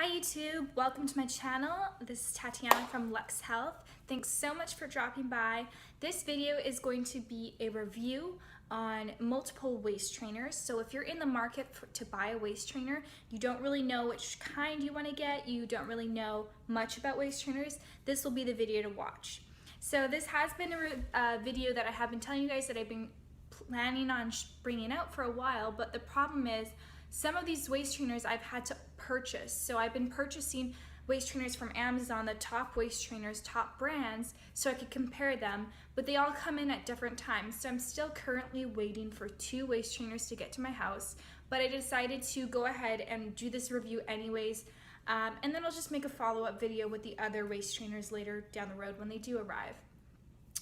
Hi YouTube, welcome to my channel. This is Tatiana from Lux Health. Thanks so much for dropping by. This video is going to be a review on multiple waist trainers. So if you're in the market to buy a waist trainer, you don't really know which kind you want to get, you don't really know much about waist trainers, this will be the video to watch. So this has been a video that I have been telling you guys that I've been planning on bringing out for a while, but the problem is some of these waist trainers I've had to purchase. So I've been purchasing waist trainers from Amazon, the top waist trainers, top brands, so I could compare them, but they all come in at different times. So I'm still currently waiting for 2 waist trainers to get to my house, but I decided to go ahead and do this review anyways, and then I'll just make a follow-up video with the other waist trainers later down the road when they do arrive.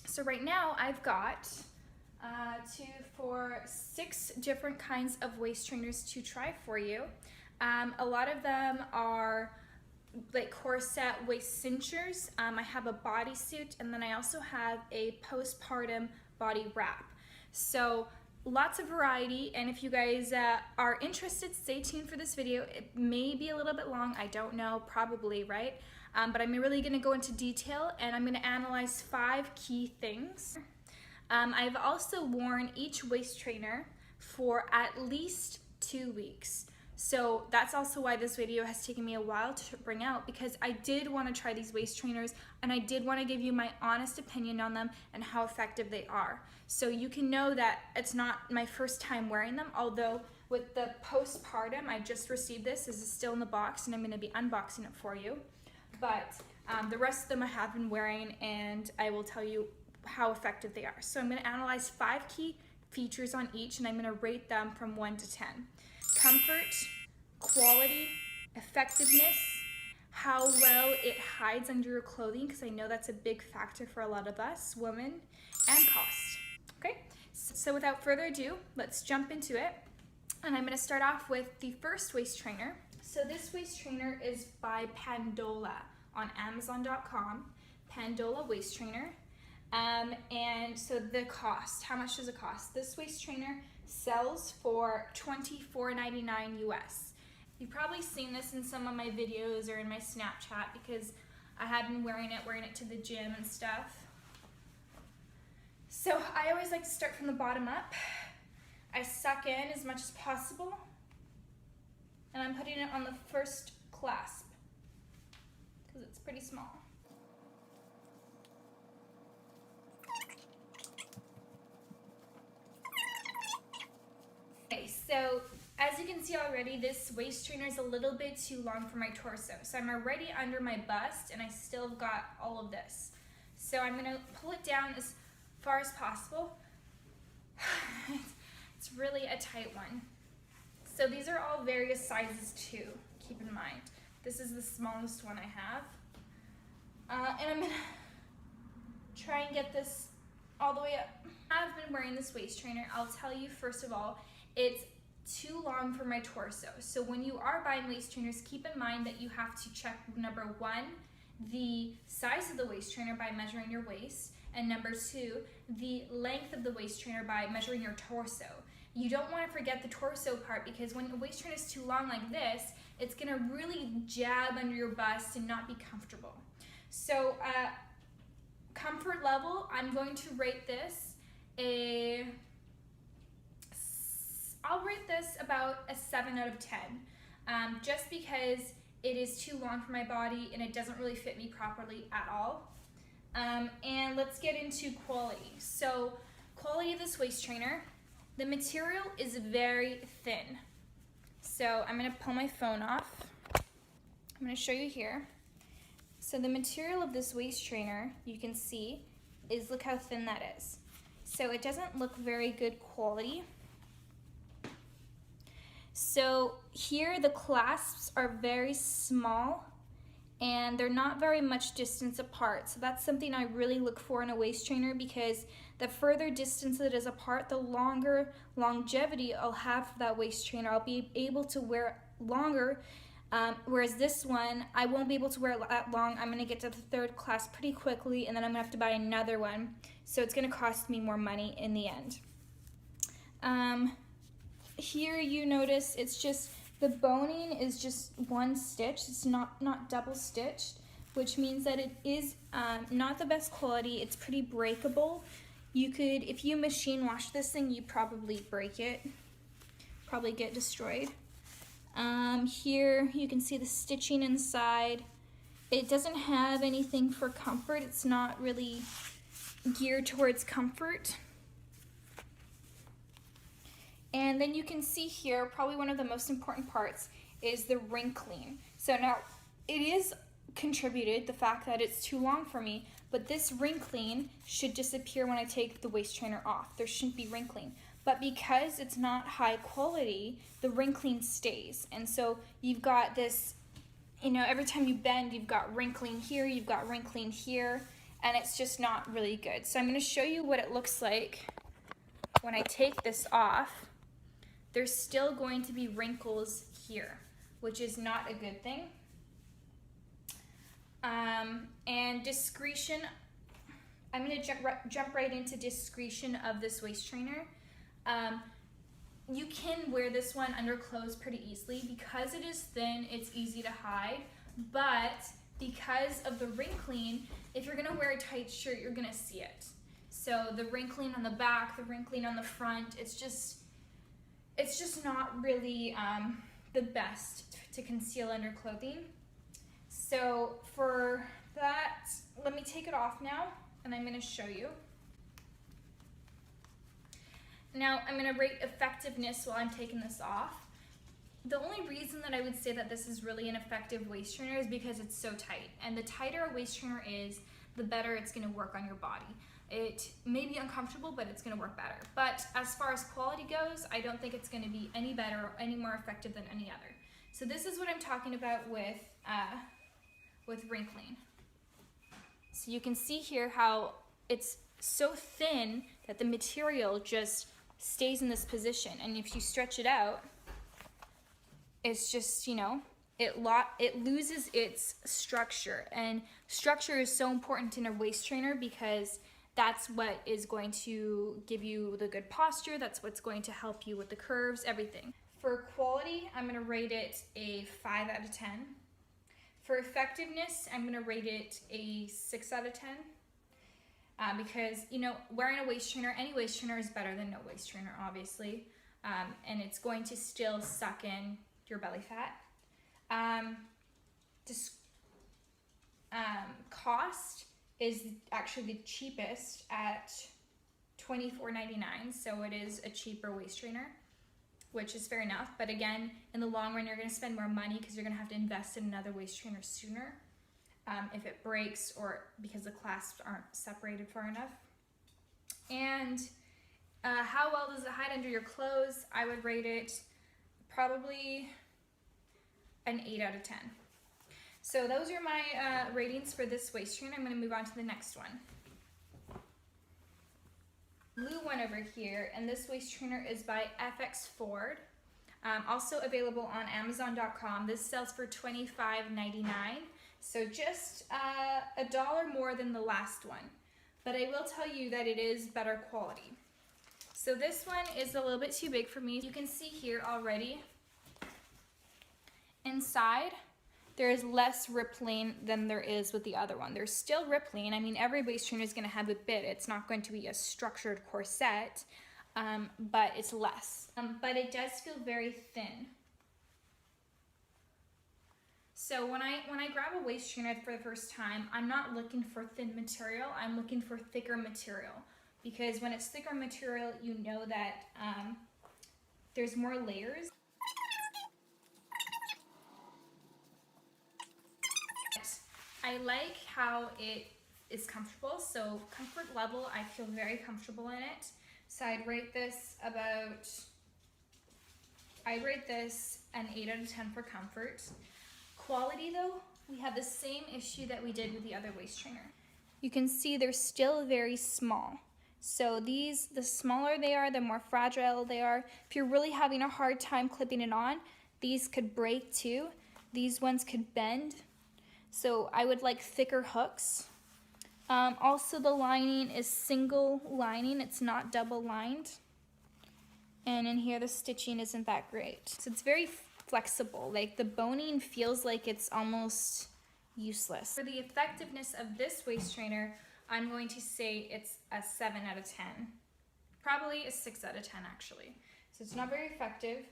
So right now I've got 6 different kinds of waist trainers to try for you. A lot of them are like corset waist cinchers. I have a bodysuit, and then I also have a postpartum body wrap. So lots of variety, and if you guys are interested, stay tuned for this video. It may be a little bit long, I don't know, probably, right? But I'm really gonna go into detail, and I'm gonna analyze 5 key things. I've also worn each waist trainer for at least 2 weeks. So that's also why this video has taken me a while to bring out, because I did want to try these waist trainers and I did want to give you my honest opinion on them and how effective they are. So you can know that it's not my first time wearing them, although with the postpartum, I just received this. This is still in the box and I'm going to be unboxing it for you. But the rest of them I have been wearing, and I will tell you how effective they are. So I'm going to analyze 5 key features on each, and I'm going to rate them from 1 to 10. Comfort, quality, effectiveness, how well it hides under your clothing, because I know that's a big factor for a lot of us women, and cost. Okay, so without further ado, let's jump into it. And I'm going to start off with the first waist trainer. So this waist trainer is by Pandola on Amazon.com. Pandola waist trainer. And so the cost, how much does it cost? This waist trainer sells for $24.99 US. You've probably seen this in some of my videos or in my Snapchat, because I have been wearing it to the gym and stuff. So I always like to start from the bottom up. I suck in as much as possible, and I'm putting it on the first clasp because it's pretty small. Okay, so as you can see already, this waist trainer is a little bit too long for my torso. So I'm already under my bust, and I still got all of this. So I'm gonna pull it down as far as possible. It's really a tight one. So these are all various sizes too, keep in mind. This is the smallest one I have. And I'm gonna try and get this all the way up. I've been wearing this waist trainer. I'll tell you, first of all, it's too long for my torso. So when you are buying waist trainers, keep in mind that you have to check, number 1, the size of the waist trainer by measuring your waist, and number 2, the length of the waist trainer by measuring your torso. You don't want to forget the torso part, because when a waist trainer is too long like this, it's going to really jab under your bust and not be comfortable. So comfort level, I'm going to rate this I'll rate this about a 7 out of 10, just because it is too long for my body and it doesn't really fit me properly at all. And let's get into quality. So quality of this waist trainer, the material is very thin. So I'm going to pull my phone off. I'm going to show you here. So the material of this waist trainer, you can see, is, look how thin that is. So it doesn't look very good quality. So here the clasps are very small and they're not very much distance apart. So that's something I really look for in a waist trainer, because the further distance it is apart, the longer longevity I'll have for that waist trainer. I'll be able to wear it longer, whereas this one, I won't be able to wear it that long. I'm gonna get to the 3rd clasp pretty quickly, and then I'm gonna have to buy another one. So it's gonna cost me more money in the end. Here you notice it's just The boning is just one stitch. It's not double stitched, which means that it is not the best quality. It's pretty breakable. You could, if you machine wash this thing, you probably break it, probably get destroyed. Here you can see the stitching inside. It doesn't have anything for comfort. It's not really geared towards comfort. And then you can see here, probably one of the most important parts is the wrinkling. So now it is contributed, the fact that it's too long for me, but this wrinkling should disappear when I take the waist trainer off. There shouldn't be wrinkling. But because it's not high quality, the wrinkling stays. And so you've got this, you know, every time you bend, you've got wrinkling here, you've got wrinkling here, and it's just not really good. So I'm gonna show you what it looks like when I take this off. There's still going to be wrinkles here, which is not a good thing. And discretion, I'm going to jump right into discretion of this waist trainer. You can wear this one under clothes pretty easily. Because it is thin, it's easy to hide, but because of the wrinkling, if you're going to wear a tight shirt, you're going to see it. So the wrinkling on the back, the wrinkling on the front, it's just not really the best to conceal under clothing. So for that, let me take it off now, and I'm going to show you. Now I'm going to rate effectiveness while I'm taking this off. The only reason that I would say that this is really an effective waist trainer is because it's so tight. And the tighter a waist trainer is, the better it's going to work on your body. It may be uncomfortable, but it's going to work better. But as far as quality goes, I don't think it's going to be any better or any more effective than any other. So this is what I'm talking about with wrinkling. So you can see here how it's so thin that the material just stays in this position. And if you stretch it out, it's just, you know, it loses its structure. And structure is so important in a waist trainer because that's what is going to give you the good posture. That's what's going to help you with the curves, everything. For quality, I'm going to rate it a 5 out of 10. For effectiveness, I'm going to rate it a 6 out of 10. Because, you know, wearing a waist trainer, any waist trainer is better than no waist trainer, obviously. And it's going to still suck in your belly fat. Cost is actually the cheapest at $24.99, so it is a cheaper waist trainer, which is fair enough. But again, in the long run, you're going to spend more money because you're going to have to invest in another waist trainer sooner if it breaks or because the clasps aren't separated far enough. And how well does it hide under your clothes? I would rate it probably an 8 out of 10. So those are my ratings for this waist trainer. I'm going to move on to the next one. Blue one over here, and this waist trainer is by FX Ford. Also available on Amazon.com. This sells for $25.99, so just $1 more than the last one. But I will tell you that it is better quality. So this one is a little bit too big for me. You can see here already, inside, there is less rippling than there is with the other one. There's still rippling. I mean, every waist trainer is going to have a bit. It's not going to be a structured corset, but it's less. But it does feel very thin. So when I grab a waist trainer for the first time, I'm not looking for thin material. I'm looking for thicker material, because when it's thicker material, you know that there's more layers. I like how it is comfortable, so comfort level, I feel very comfortable in it. So I'd rate this an 8 out of 10 for comfort. Quality though, we have the same issue that we did with the other waist trainer. You can see they're still very small. So these, the smaller they are, the more fragile they are. If you're really having a hard time clipping it on, these could break too. These ones could bend. So I would like thicker hooks. Also the lining is single lining, it's not double lined. And in here the stitching isn't that great. So it's very flexible. Like the boning feels like it's almost useless. For the effectiveness of this waist trainer, I'm going to say it's a 7 out of 10. Probably a 6 out of 10 actually. So it's not very effective.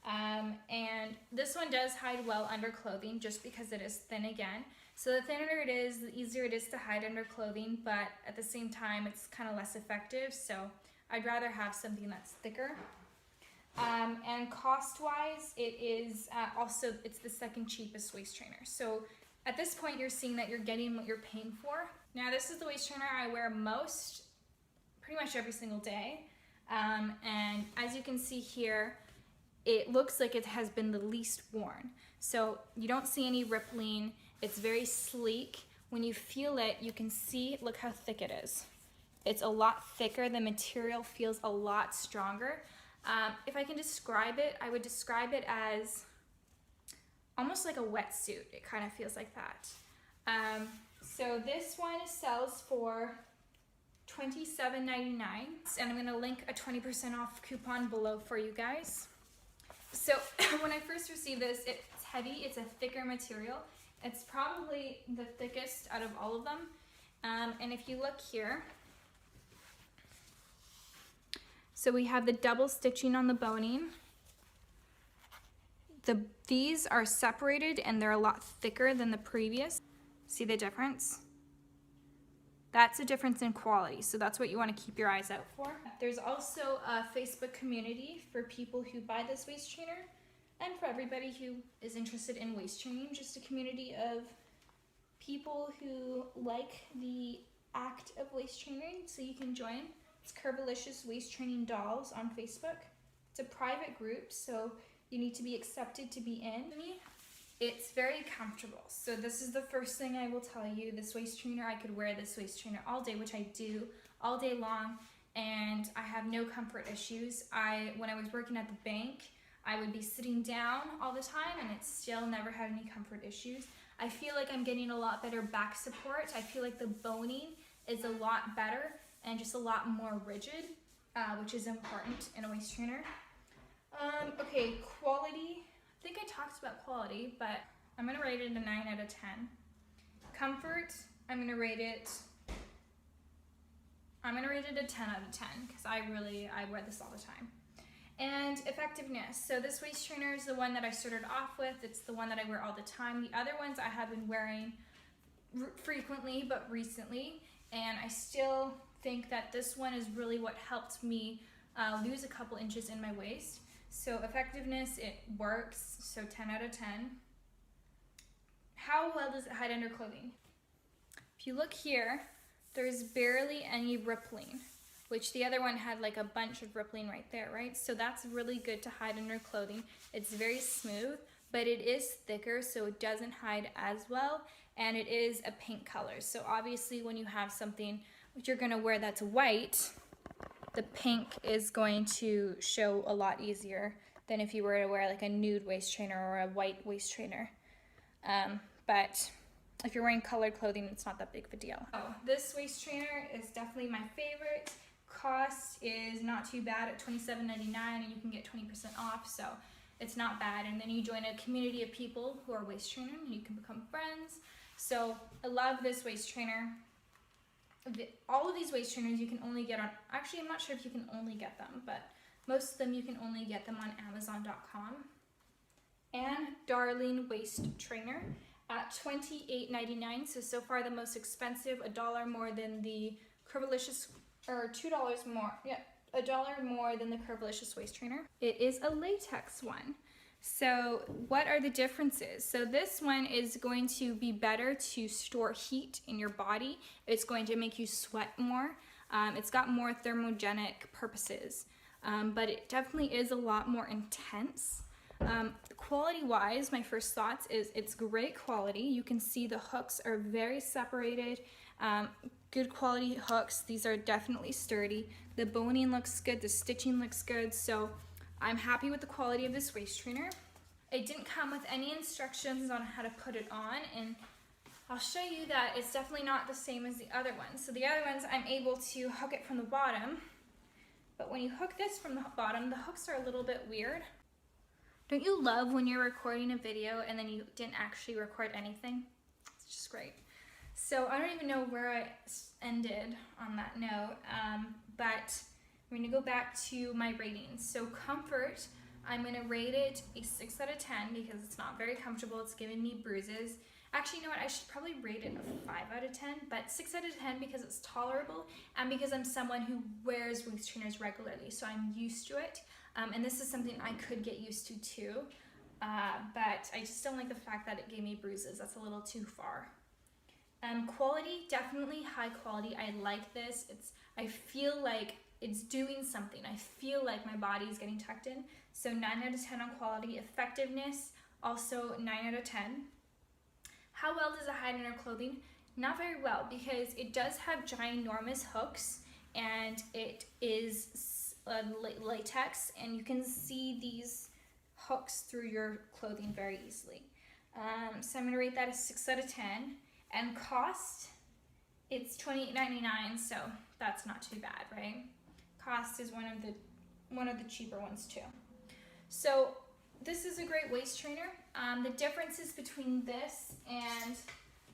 And this one does hide well under clothing just because it is thin again. So the thinner it is, the easier it is to hide under clothing, but at the same time, it's kind of less effective. So I'd rather have something that's thicker. And cost-wise, it is also, it's the second cheapest waist trainer. So at this point, you're seeing that you're getting what you're paying for. Now, this is the waist trainer I wear pretty much every single day. And as you can see here, it looks like it has been the least worn. So you don't see any rippling. It's very sleek. When you feel it, you can see, look how thick it is. It's a lot thicker. The material feels a lot stronger. If I can describe it, I would describe it as almost like a wetsuit. It kind of feels like that. So this one sells for $27.99, and I'm gonna link a 20% off coupon below for you guys. So when I first received this, it's heavy, it's a thicker material. It's probably the thickest out of all of them. And if you look here, so we have the double stitching on the boning. These are separated and they're a lot thicker than the previous. See the difference? That's a difference in quality, so that's what you want to keep your eyes out for. There's also a Facebook community for people who buy this waist trainer and for everybody who is interested in waist training, just a community of people who like the act of waist training, so you can join. It's Curvilicious Waist Training Dolls on Facebook. It's a private group, so you need to be accepted to be in. It's very comfortable. So this is the first thing I will tell you. This waist trainer, I could wear this waist trainer all day, which I do all day long, and I have no comfort issues. When I was working at the bank, I would be sitting down all the time and it still never had any comfort issues. I feel like I'm getting a lot better back support. I feel like the boning is a lot better and just a lot more rigid, which is important in a waist trainer. Okay, quality. I think I talked about quality, but I'm gonna rate it a 9 out of 10. Comfort, I'm gonna rate it a 10 out of 10 because I wear this all the time. And effectiveness. So this waist trainer is the one that I started off with. It's the one that I wear all the time. The other ones I have been wearing frequently, but recently, and I still think that this one is really what helped me lose a couple inches in my waist. So effectiveness, it works, so 10 out of 10. How well does it hide under clothing? If you look here, there's barely any rippling, which the other one had like a bunch of rippling right there, right? So that's really good to hide under clothing. It's very smooth, but it is thicker, so it doesn't hide as well, and it is a pink color. So obviously when you have something which you're gonna wear that's white, the pink is going to show a lot easier than if you were to wear like a nude waist trainer or a white waist trainer. But if you're wearing colored clothing, it's not that big of a deal. Oh, this waist trainer is definitely my favorite. Cost is not too bad at $27.99, and you can get 20% off, so it's not bad. And then you join a community of people who are waist training and you can become friends. So I love this waist trainer. All of these waist trainers you can only get on, actually I'm not sure if you can only get them, but most of them you can only get them on Amazon.com. And Darling Waist Trainer at $28.99, so far the most expensive, $1 more than the Curvilicious, or $2 more, yeah, $1 more than the Curvilicious Waist Trainer. It is a latex one. So what are the differences? So this one is going to be better to store heat in your body. It's going to make you sweat more. It's got more thermogenic purposes, but it definitely is a lot more intense. Quality-wise, my first thoughts is it's great quality. You can see the hooks are very separated. Good quality hooks. These are definitely sturdy. The boning looks good. The stitching looks good. So I'm happy with the quality of this waist trainer. It didn't come with any instructions on how to put it on, and I'll show you that it's definitely not the same as the other ones. So the other ones, I'm able to hook it from the bottom, but when you hook this from the bottom, the hooks are a little bit weird. Don't you love when you're recording a video and then you didn't actually record anything? It's just great. So I don't even know where I ended on that note, but we're gonna go back to my ratings. So comfort, I'm gonna rate it a 6 out of 10 because it's not very comfortable. It's giving me bruises. Actually, you know what? I should probably rate it a 5 out of 10, but 6 out of 10 because it's tolerable and because I'm someone who wears waist trainers regularly, so I'm used to it. And this is something I could get used to too, but I just don't like the fact that it gave me bruises. That's a little too far. Quality, definitely high quality. I like this. I feel like it's doing something. I feel like my body is getting tucked in. So 9 out of 10 on quality. Effectiveness, also 9 out of 10. How well does it hide under clothing? Not very well, because it does have ginormous hooks and it is latex, and you can see these hooks through your clothing very easily. So I'm gonna rate that a 6 out of 10. And cost, it's $28.99, so that's not too bad, right? Cost is one of the cheaper ones too. So this is a great waist trainer. The differences between this and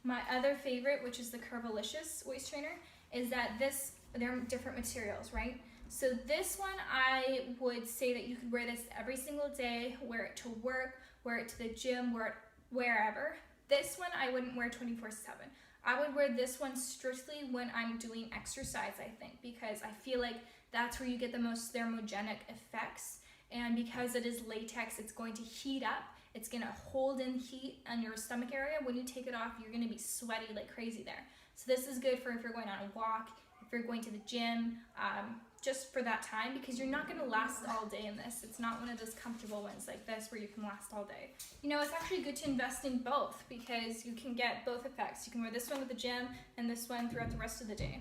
my other favorite, which is the Curvilicious waist trainer, is that they're different materials, right? So this one, I would say that you could wear this every single day, wear it to work, wear it to the gym, wear it wherever. This one I wouldn't wear 24/7. I would wear this one strictly when I'm doing exercise, I think, because I feel like that's where you get the most thermogenic effects. And because it is latex, it's going to heat up. It's going to hold in heat on your stomach area. When you take it off, you're going to be sweaty like crazy there. So this is good for if you're going on a walk, if you're going to the gym, just for that time, because you're not going to last all day in this. It's not one of those comfortable ones like this where you can last all day. You know, it's actually good to invest in both because you can get both effects. You can wear this one at the gym and this one throughout the rest of the day.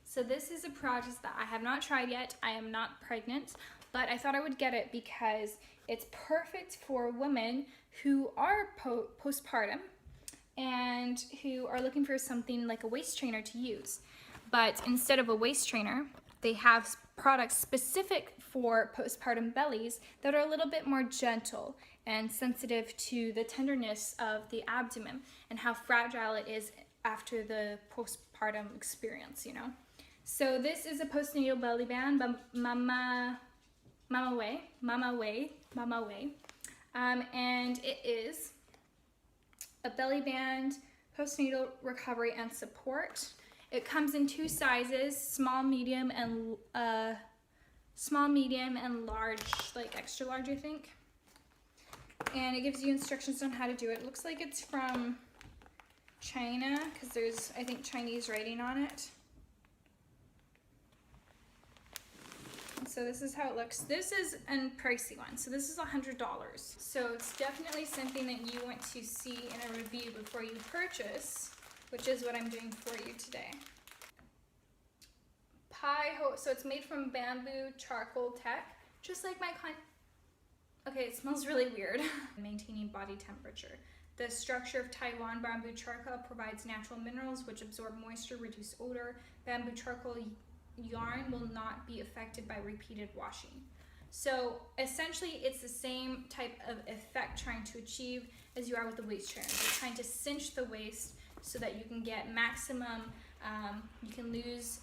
So this is a product that I have not tried yet. I am not pregnant, but I thought I would get it because it's perfect for women who are postpartum and who are looking for something like a waist trainer to use. But instead of a waist trainer, they have products specific for postpartum bellies that are a little bit more gentle and sensitive to the tenderness of the abdomen and how fragile it is after the postpartum experience, you know. So this is a postnatal belly band by Mama Way, and it is a belly band, postnatal recovery and support. It comes in 2 sizes, small, medium, and large, like extra large, I think. And it gives you instructions on how to do it. It looks like it's from China because there's, I think, Chinese writing on it. So this is how it looks. This is a pricey one. So this is $100. So it's definitely something that you want to see in a review before you purchase, which is what I'm doing for you today. So it's made from bamboo charcoal tech, just like my okay, it smells really weird. Maintaining body temperature. The structure of Taiwan bamboo charcoal provides natural minerals which absorb moisture, reduce odor. Bamboo charcoal yarn will not be affected by repeated washing. So essentially it's the same type of effect trying to achieve as you are with the waist trainer. You're trying to cinch the waist so that you can get maximum, you can lose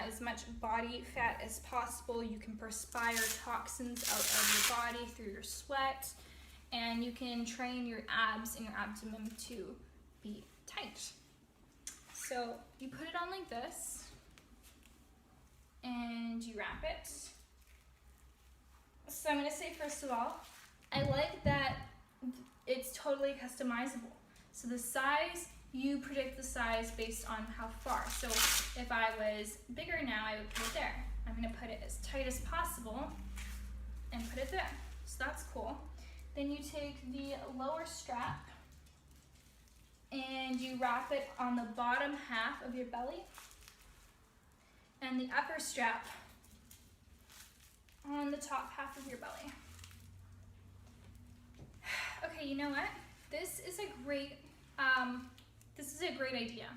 as much body fat as possible. You can perspire toxins out of your body through your sweat, and you can train your abs and your abdomen to be tight. So you put it on like this, and you wrap it. So I'm gonna say, first of all, I like that it's totally customizable. So the size, you predict the size based on how far. So if I was bigger now, I would put it there. I'm gonna put it as tight as possible and put it there. So that's cool. Then you take the lower strap and you wrap it on the bottom half of your belly and the upper strap on the top half of your belly. Okay, you know what? This is a great idea.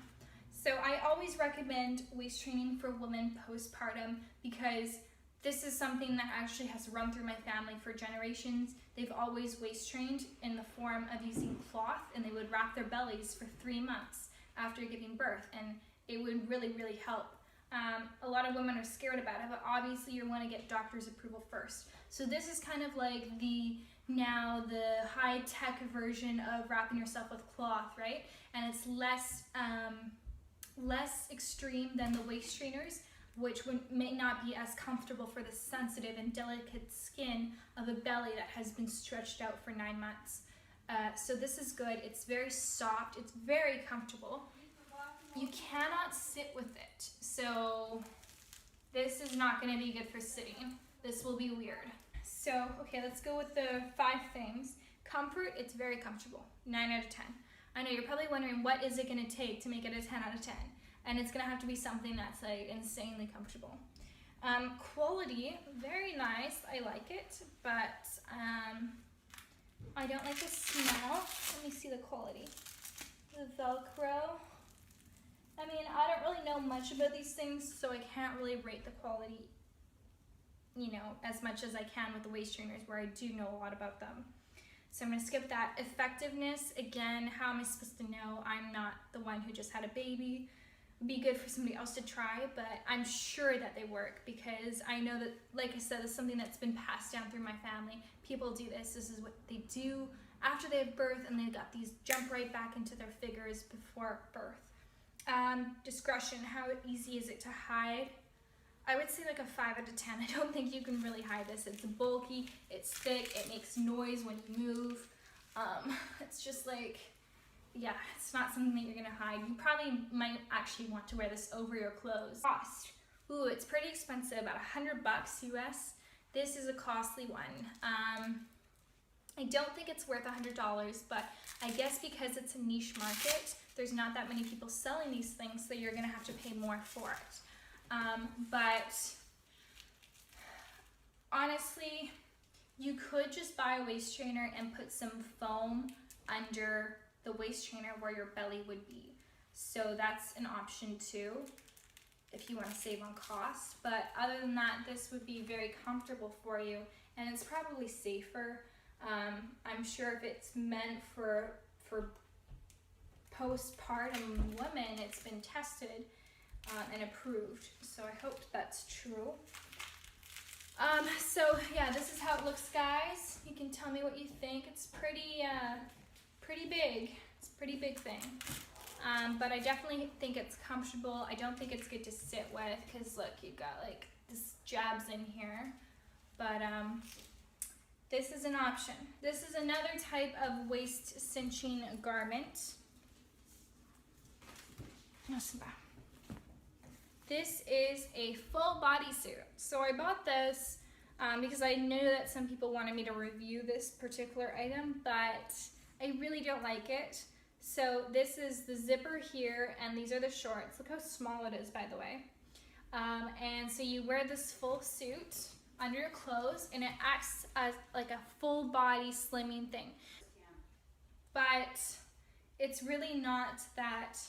So I always recommend waist training for women postpartum because This is something that actually has run through my family for generations. They've always waist trained in the form of using cloth, and they would wrap their bellies for 3 months after giving birth, and it would really, really help. A lot of women are scared about it, but obviously you want to get doctor's approval first. So this is kind of like the high-tech version of wrapping yourself with cloth, right? And it's less extreme than the waist trainers, which may not be as comfortable for the sensitive and delicate skin of a belly that has been stretched out for 9 months. So this is good. It's very soft. It's very comfortable. You cannot sit with it. So this is not going to be good for sitting. This will be weird. So, okay, let's go with the 5 things. Comfort, it's very comfortable. 9 out of 10. I know you're probably wondering, what is it going to take to make it a 10 out of 10? And it's going to have to be something that's like insanely comfortable. Quality, very nice. I like it, but I don't like the smell. Let me see the quality. The Velcro. I mean, I don't really know much about these things, so I can't really rate the quality, you know, as much as I can with the waist trainers where I do know a lot about them. So I'm going to skip that. Effectiveness, again, how am I supposed to know? I'm not the one who just had a baby. It'd be good for somebody else to try, but I'm sure that they work because I know that, like I said, it's something that's been passed down through my family. People do this. This is what they do after they have birth, and they've got these jump right back into their figures before birth. Discretion, how easy is it to hide? I would say like a 5 out of 10. I don't think you can really hide this. It's bulky, it's thick, it makes noise when you move. It's just like, yeah, it's not something that you're gonna hide. You probably might actually want to wear this over your clothes. Cost, ooh, it's pretty expensive, about $100 US. This is a costly one. I don't think it's worth $100, but I guess because it's a niche market, there's not that many people selling these things, so you're gonna have to pay more for it. But honestly, you could just buy a waist trainer and put some foam under the waist trainer where your belly would be. So that's an option too, if you want to save on cost. But other than that, this would be very comfortable for you, and it's probably safer. I'm sure if it's meant for postpartum women, it's been tested and approved, so I hope that's true. So yeah, this is how it looks, guys. You can tell me what you think. It's pretty big. It's a pretty big thing, but I definitely think it's comfortable. I don't think it's good to sit with because look, you've got like this jabs in here, but this is an option. This is another type of waist cinching garment. This is a full bodysuit. So I bought this because I knew that some people wanted me to review this particular item, but I really don't like it. So this is the zipper here, and these are the shorts. Look how small it is, by the way. And so you wear this full suit under your clothes, and it acts as like a full body slimming thing. But it's really not that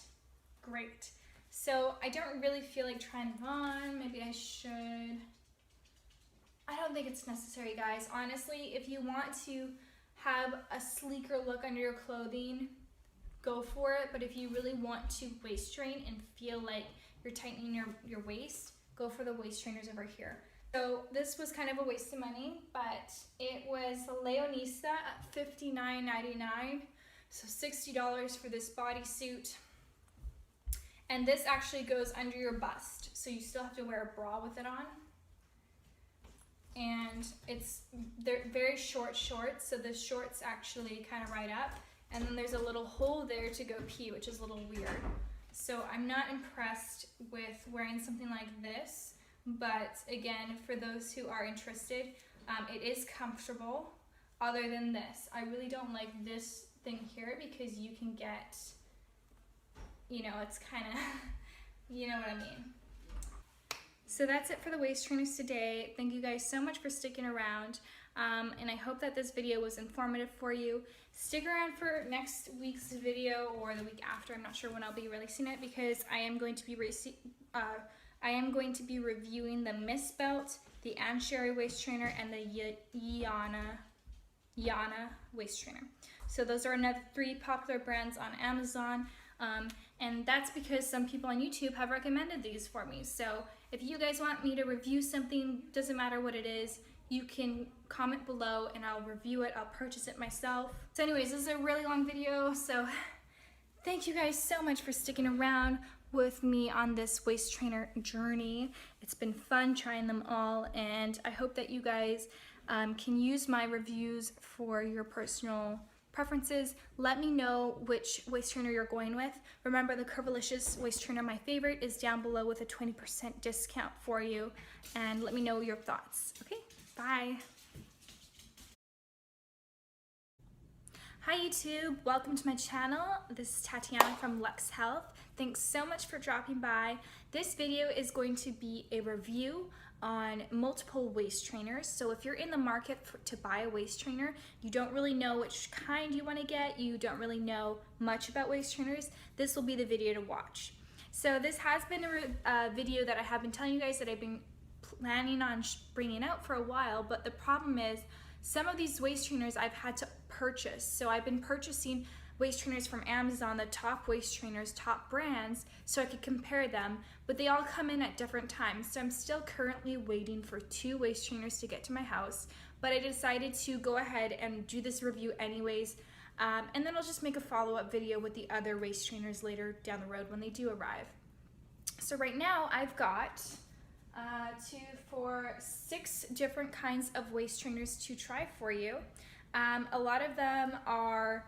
great. So I don't really feel like trying it on. Maybe I should. I don't think it's necessary, guys. Honestly, if you want to have a sleeker look under your clothing, go for it. But if you really want to waist train and feel like you're tightening your waist, go for the waist trainers over here. So this was kind of a waste of money, but it was Leonisa at $59.99, so $60 for this bodysuit. And this actually goes under your bust, so you still have to wear a bra with it on. And they're very short shorts, so the shorts actually kind of ride up. And then there's a little hole there to go pee, which is a little weird. So I'm not impressed with wearing something like this. But again, for those who are interested, it is comfortable. Other than this, I really don't like this thing here because you can get, you know, it's kind of, you know what I mean. So that's it for the waist trainers today. Thank you guys so much for sticking around. And I hope that this video was informative for you. Stick around for next week's video or the week after. I'm not sure when I'll be releasing it because I am going to be reviewing the Miss Belt, the Ann Sherry waist trainer, and the Yana waist trainer. So those are another 3 popular brands on Amazon. And that's because some people on YouTube have recommended these for me. So if you guys want me to review something, doesn't matter what it is, you can comment below and I'll review it. I'll purchase it myself. So anyways, this is a really long video, so thank you guys so much for sticking around with me on this waist trainer journey. It's been fun trying them all, and I hope that you guys can use my reviews for your personal preferences. Let me know which waist trainer you're going with. Remember, the Curvilicious waist trainer, my favorite, is down below with a 20% discount for you, and let me know your thoughts. Okay, bye. Hi YouTube, welcome to my channel. This is Tatiana from Lux Health. Thanks so much for dropping by. This video is going to be a review on multiple waist trainers. So if you're in the market to buy a waist trainer, you don't really know which kind you want to get, you don't really know much about waist trainers, this will be the video to watch. So this has been a video that I have been telling you guys that I've been planning on bringing out for a while, but the problem is some of these waist trainers I've had to purchase. So I've been purchasing waist trainers from Amazon, the top waist trainers, top brands, so I could compare them, but they all come in at different times. So I'm still currently waiting for 2 waist trainers to get to my house, but I decided to go ahead and do this review anyways, and then I'll just make a follow-up video with the other waist trainers later down the road when they do arrive. So right now I've got 6 different kinds of waist trainers to try for you. A lot of them are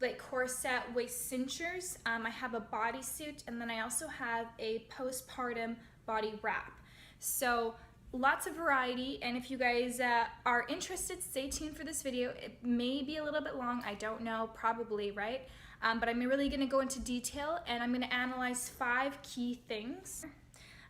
like corset waist cinchers. I have a bodysuit, and then I also have a postpartum body wrap. So lots of variety, and if you guys are interested, stay tuned for this video. It may be a little bit long, I don't know, probably, right? But I'm really gonna go into detail, and I'm gonna analyze 5 key things.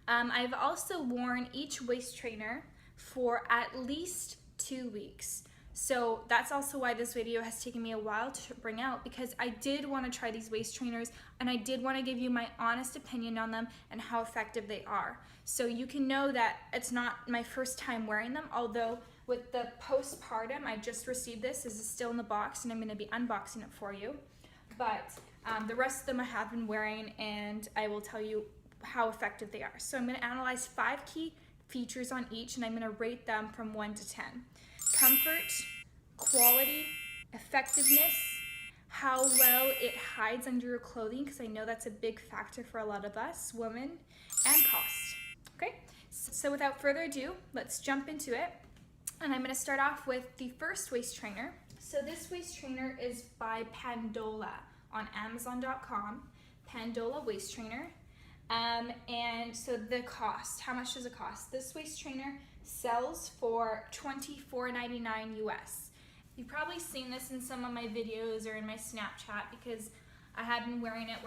I've also worn each waist trainer for at least 2 weeks. So that's also why this video has taken me a while to bring out, because I did want to try these waist trainers and I did want to give you my honest opinion on them and how effective they are. So you can know that it's not my first time wearing them, although with the postpartum, I just received this. This is still in the box and I'm going to be unboxing it for you. But the rest of them I have been wearing, and I will tell you how effective they are. So I'm going to analyze 5 key features on each, and I'm going to rate them from 1 to 10. Comfort, quality, effectiveness, how well it hides under your clothing, because I know that's a big factor for a lot of us women, and cost. Okay, so without further ado, let's jump into it. And I'm going to start off with the first waist trainer. So this waist trainer is by Pandola on Amazon.com. Pandola waist trainer. And so the cost, how much does it cost? This waist trainer sells for $24.99 US. You've probably seen this in some of my videos or in my Snapchat, because I have been wearing it